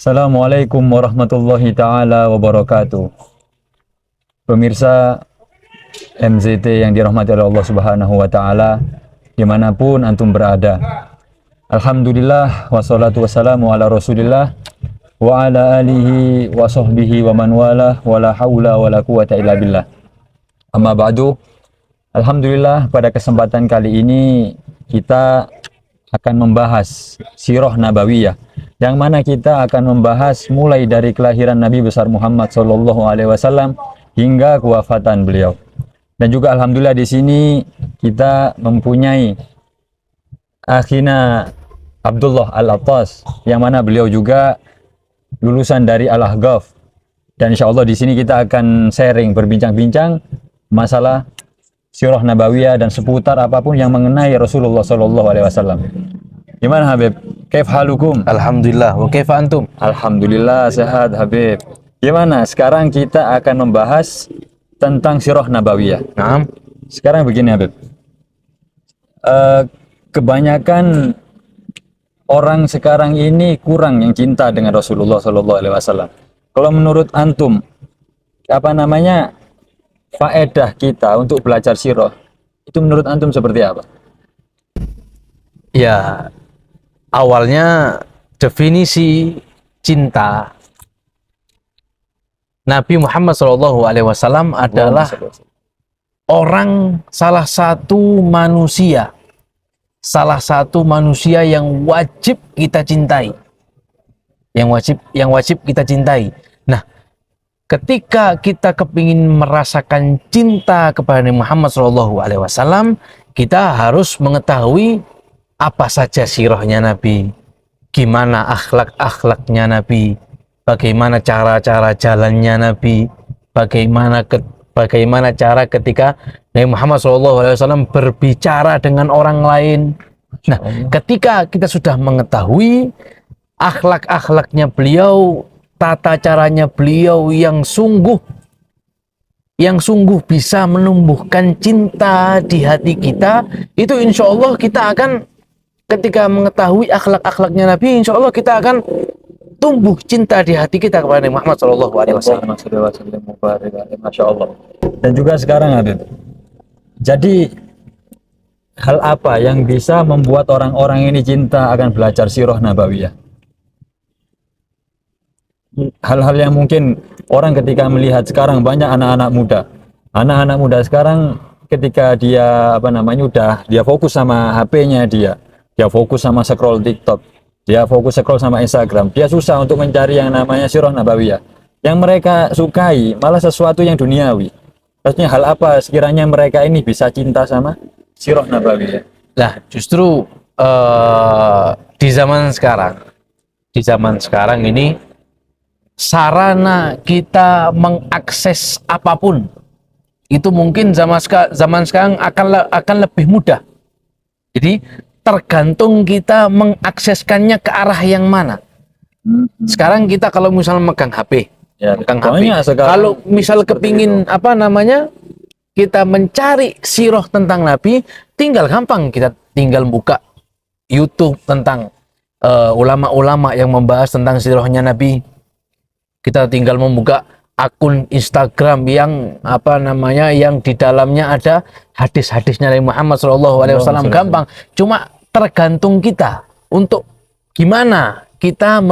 Assalamualaikum warahmatullahi taala wabarakatuh. Pemirsa MZT yang dirahmati oleh Allah Subhanahu wa taala, dimanapun antum berada. Alhamdulillah wassalatu wassalamu ala Rasulillah wa ala alihi wa sahbihi wa man walah wa la haula wa la quwata illa billah. Amma ba'du. Alhamdulillah, pada kesempatan kali ini kita akan membahas sirah nabawiyah, yang mana kita akan membahas mulai dari kelahiran Nabi besar Muhammad SAW hingga kewafatan beliau. Dan juga alhamdulillah di sini kita mempunyai akhina Abdullah Al-Attas, yang mana beliau juga lulusan dari Al-Ahqaf. Dan insya Allah di sini kita akan sharing, berbincang-bincang masalah sirah nabawiyah dan seputar apapun yang mengenai Rasulullah SAW. Gimana Habib? Kaif halukum? Alhamdulillah. Wa kaifa antum? Alhamdulillah sehat Habib. Gimana? Sekarang kita akan membahas tentang sirah nabawiyah. Naam. Sekarang begini Habib. Kebanyakan orang sekarang ini kurang yang cinta dengan Rasulullah SAW. Kalau menurut antum, faedah kita untuk belajar sirah itu menurut antum seperti apa? Ya, awalnya definisi cinta Nabi Muhammad SAW adalah salah satu manusia yang wajib kita cintai, yang wajib kita cintai. Nah, ketika kita kepingin merasakan cinta kepada Nabi Muhammad SAW, kita harus mengetahui apa saja sirahnya Nabi, gimana akhlak-akhlaknya Nabi, bagaimana cara-cara jalannya Nabi, bagaimana cara ketika Nabi Muhammad SAW berbicara dengan orang lain. Nah, ketika kita sudah mengetahui akhlak-akhlaknya beliau, tata caranya beliau yang sungguh bisa menumbuhkan cinta di hati kita, itu insya Allah kita akan, ketika mengetahui akhlak-akhlaknya Nabi, insya Allah kita akan tumbuh cinta di hati kita kepada Nabi Muhammad SAW. Masya Allah. Dan juga sekarang Habib, jadi hal apa yang bisa membuat orang-orang ini cinta akan belajar sirah nabawiyah? Hal-hal yang mungkin orang ketika melihat sekarang banyak anak-anak muda sekarang, ketika dia dia fokus sama HP-nya, dia fokus sama scroll TikTok, dia fokus scroll sama Instagram, dia susah untuk mencari yang namanya sirah nabawiyah. Yang mereka sukai malah sesuatu yang duniawi. Maksudnya hal apa sekiranya mereka ini bisa cinta sama sirah nabawiyah? Nah, justru di zaman sekarang ini sarana kita mengakses apapun itu mungkin zaman sekarang akan lebih mudah. Jadi tergantung kita mengakseskannya ke arah yang mana. Sekarang kita kalau misalnya megang HP, kalau misal kepingin kita mencari sirah tentang Nabi, tinggal gampang, kita tinggal buka YouTube tentang ulama-ulama yang membahas tentang sirahnya Nabi. Kita tinggal membuka akun Instagram yang yang di dalamnya ada hadis-hadisnya Nabi Muhammad SAW. Gampang. Cuma tergantung kita untuk gimana kita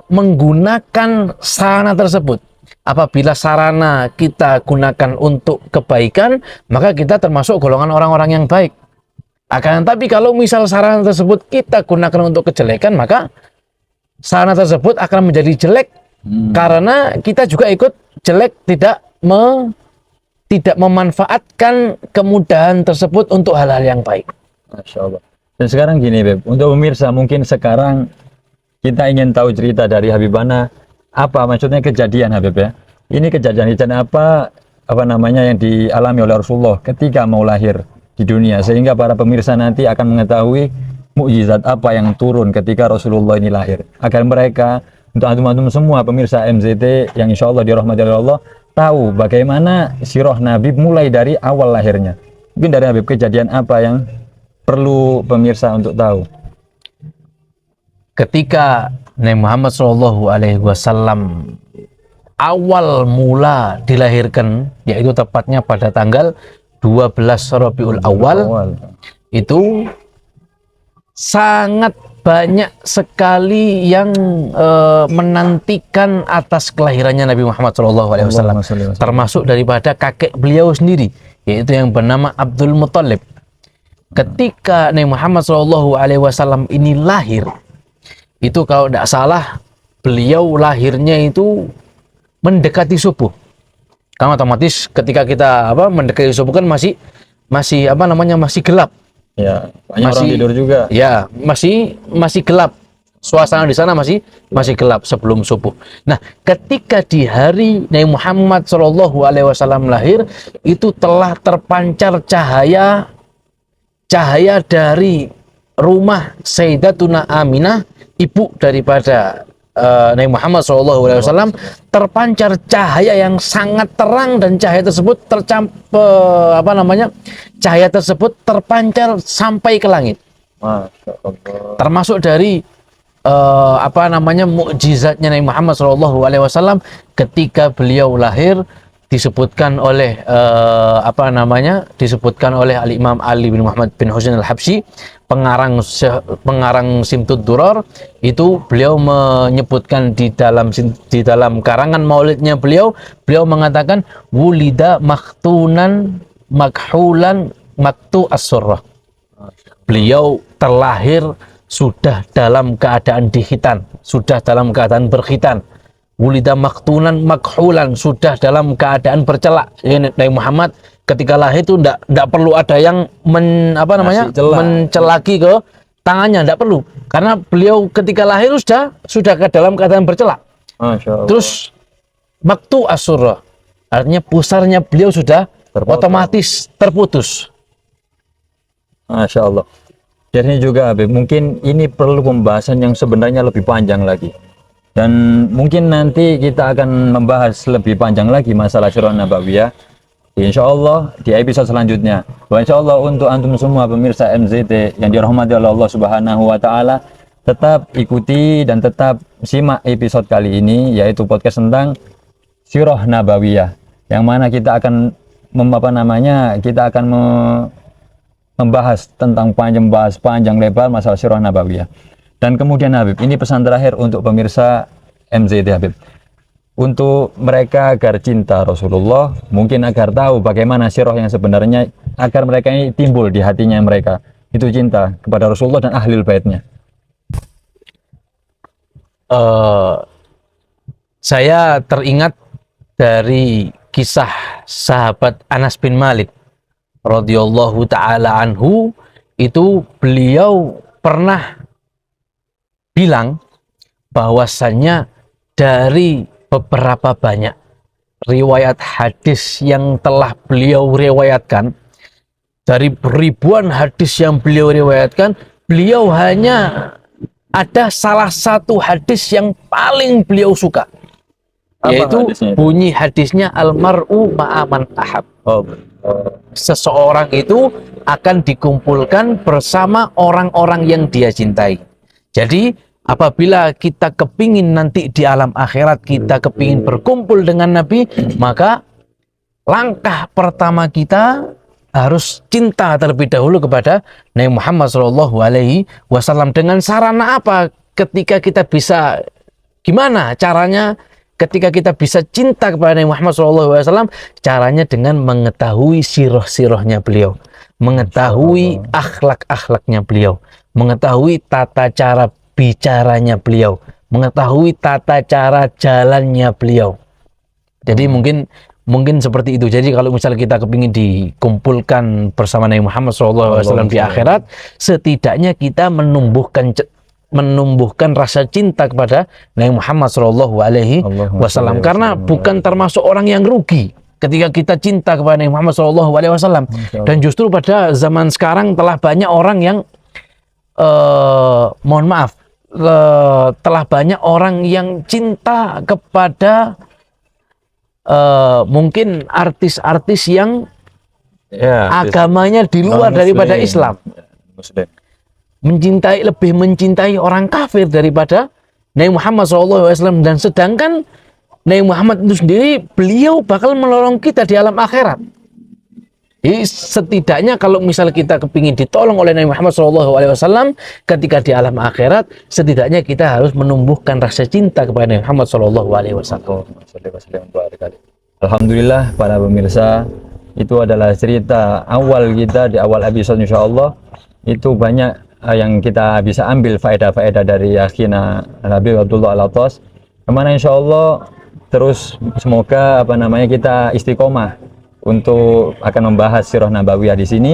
menggunakan sarana tersebut. Apabila sarana kita gunakan untuk kebaikan, maka kita termasuk golongan orang-orang yang baik. Tapi kalau misal sarana tersebut kita gunakan untuk kejelekan, maka sarana tersebut akan menjadi jelek, karena kita juga ikut jelek, tidak memanfaatkan kemudahan tersebut untuk hal-hal yang baik. Masya Allah. Dan sekarang gini Beb, untuk pemirsa mungkin sekarang kita ingin tahu cerita dari Habibana, apa maksudnya kejadian Habib ya? Ini kejadian apa yang dialami oleh Rasulullah ketika mau lahir di dunia, sehingga para pemirsa nanti akan mengetahui mukjizat apa yang turun ketika Rasulullah ini lahir, agar mereka, untuk antum-antum semua pemirsa MZT yang insya Allah dirahmati oleh Allah, tahu bagaimana sirah Nabi mulai dari awal lahirnya. Mungkin dari Habib, kejadian apa yang perlu pemirsa untuk tahu? ketika Nabi Muhammad Shallallahu Alaihi Wasallam awal mula dilahirkan, yaitu tepatnya pada tanggal 12 Rabiul Awal, itu sangat banyak sekali yang menantikan atas kelahirannya Nabi Muhammad SAW, termasuk daripada kakek beliau sendiri, yaitu yang bernama Abdul Muthalib. Ketika Nabi Muhammad SAW ini lahir, itu kalau tidak salah beliau lahirnya itu mendekati subuh. Karena otomatis ketika kita mendekati subuh kan masih gelap. Ya, banyak orang tidur juga. Ya, masih gelap. Suasana di sana masih gelap sebelum subuh. Nah, ketika di hari Nabi Muhammad SAW lahir, itu telah terpancar cahaya dari rumah Sayyidatuna Aminah, ibu daripada Nabi Muhammad SAW, terpancar cahaya yang sangat terang, dan cahaya tersebut cahaya tersebut terpancar sampai ke langit. Masya Allah. Termasuk dari mukjizatnya Nabi Muhammad SAW ketika beliau lahir, disebutkan oleh Al-Imam Ali bin Muhammad bin Husain Al-Habsyi, pengarang Simtud Duror, itu beliau menyebutkan di dalam karangan maulidnya beliau mengatakan wulida maktunan makhulan maktu as-surrah. Beliau terlahir sudah dalam keadaan dihitan, sudah dalam keadaan berkhitan. Wulida maktunan makhulan, sudah dalam keadaan bercelak. Nabi Muhammad ketika lahir itu tidak perlu ada yang mencelaki ke tangannya, tidak perlu, karena beliau ketika lahir sudah ke dalam keadaan bercelak. Masya Allah. Terus maktu as-surrah, artinya pusarnya beliau sudah otomatis terputus. Masya Allah. Jadi juga Habib, mungkin ini perlu pembahasan yang sebenarnya lebih panjang lagi. Dan mungkin nanti kita akan membahas lebih panjang lagi masalah Sirah Nabawiyah, insya Allah di episode selanjutnya. Insya Allah untuk antum semua pemirsa MZT yang dirahmati oleh Allah Subhanahu Wa Taala, tetap ikuti dan tetap simak episode kali ini, yaitu podcast tentang Sirah Nabawiyah, yang mana kita akan membahas tentang panjang lebar masalah Sirah Nabawiyah. Dan kemudian Habib, ini pesan terakhir untuk pemirsa MZT Habib, untuk mereka agar cinta Rasulullah, mungkin agar tahu bagaimana sirah yang sebenarnya, agar mereka ini timbul di hatinya mereka itu cinta kepada Rasulullah dan ahlul baitnya. Saya teringat dari kisah sahabat Anas bin Malik radhiyallahu taala anhu, itu beliau pernah bilang bahwasannya dari beberapa banyak riwayat hadis yang telah beliau riwayatkan, dari ribuan hadis yang beliau riwayatkan, beliau hanya ada salah satu hadis yang paling beliau suka. Yaitu bunyi hadisnya almar'u ma'aman ahab. Seseorang itu akan dikumpulkan bersama orang-orang yang dia cintai. Jadi apabila kita kepingin nanti di alam akhirat, kita kepingin berkumpul dengan Nabi, maka langkah pertama kita harus cinta terlebih dahulu kepada Nabi Muhammad SAW. Dengan sarana apa? Gimana caranya ketika kita bisa cinta kepada Nabi Muhammad SAW? Caranya dengan mengetahui sirah-sirahnya beliau, mengetahui akhlak-akhlaknya beliau, mengetahui tata cara bicaranya beliau, mengetahui tata cara jalannya beliau. Jadi mungkin seperti itu. Jadi kalau misalnya kita kepingin dikumpulkan bersama Nabi Muhammad SAW di akhirat, setidaknya kita menumbuhkan rasa cinta kepada Nabi Muhammad SAW. Karena bukan termasuk orang yang rugi ketika kita cinta kepada Nabi Muhammad SAW. Dan justru pada zaman sekarang telah banyak orang yang telah banyak orang yang cinta kepada mungkin artis-artis yang agamanya di luar daripada Islam. lebih mencintai orang kafir daripada Nabi Muhammad SAW. Dan sedangkan Nabi Muhammad itu sendiri, beliau bakal menolong kita di alam akhirat. Jadi setidaknya kalau misal kita kepingin ditolong oleh Nabi Muhammad SAW ketika di alam akhirat, setidaknya kita harus menumbuhkan rasa cinta kepada Nabi Muhammad SAW. Alhamdulillah para pemirsa, itu adalah cerita awal kita di awal episode, insyaallah itu banyak yang kita bisa ambil faedah-faedah dari akhina Nabi Abdullah Al-Attas, kemana insyaallah terus semoga kita istiqomah untuk akan membahas sirah nabawiyah di sini.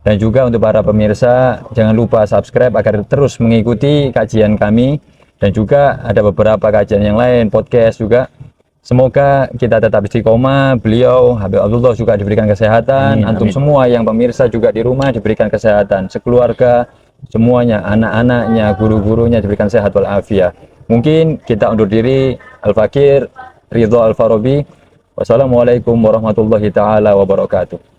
Dan juga untuk para pemirsa, jangan lupa subscribe agar terus mengikuti kajian kami, dan juga ada beberapa kajian yang lain, podcast juga. Semoga kita tetap istiqomah, beliau Habib Abdullah juga diberikan kesehatan, antum semua yang pemirsa juga di rumah diberikan kesehatan, sekeluarga semuanya, anak-anaknya, guru-gurunya diberikan sehat walafiat. Mungkin kita undur diri. Al-Fakir Ridho Al-Farabi. Wassalamualaikum warahmatullahi taala wabarakatuh.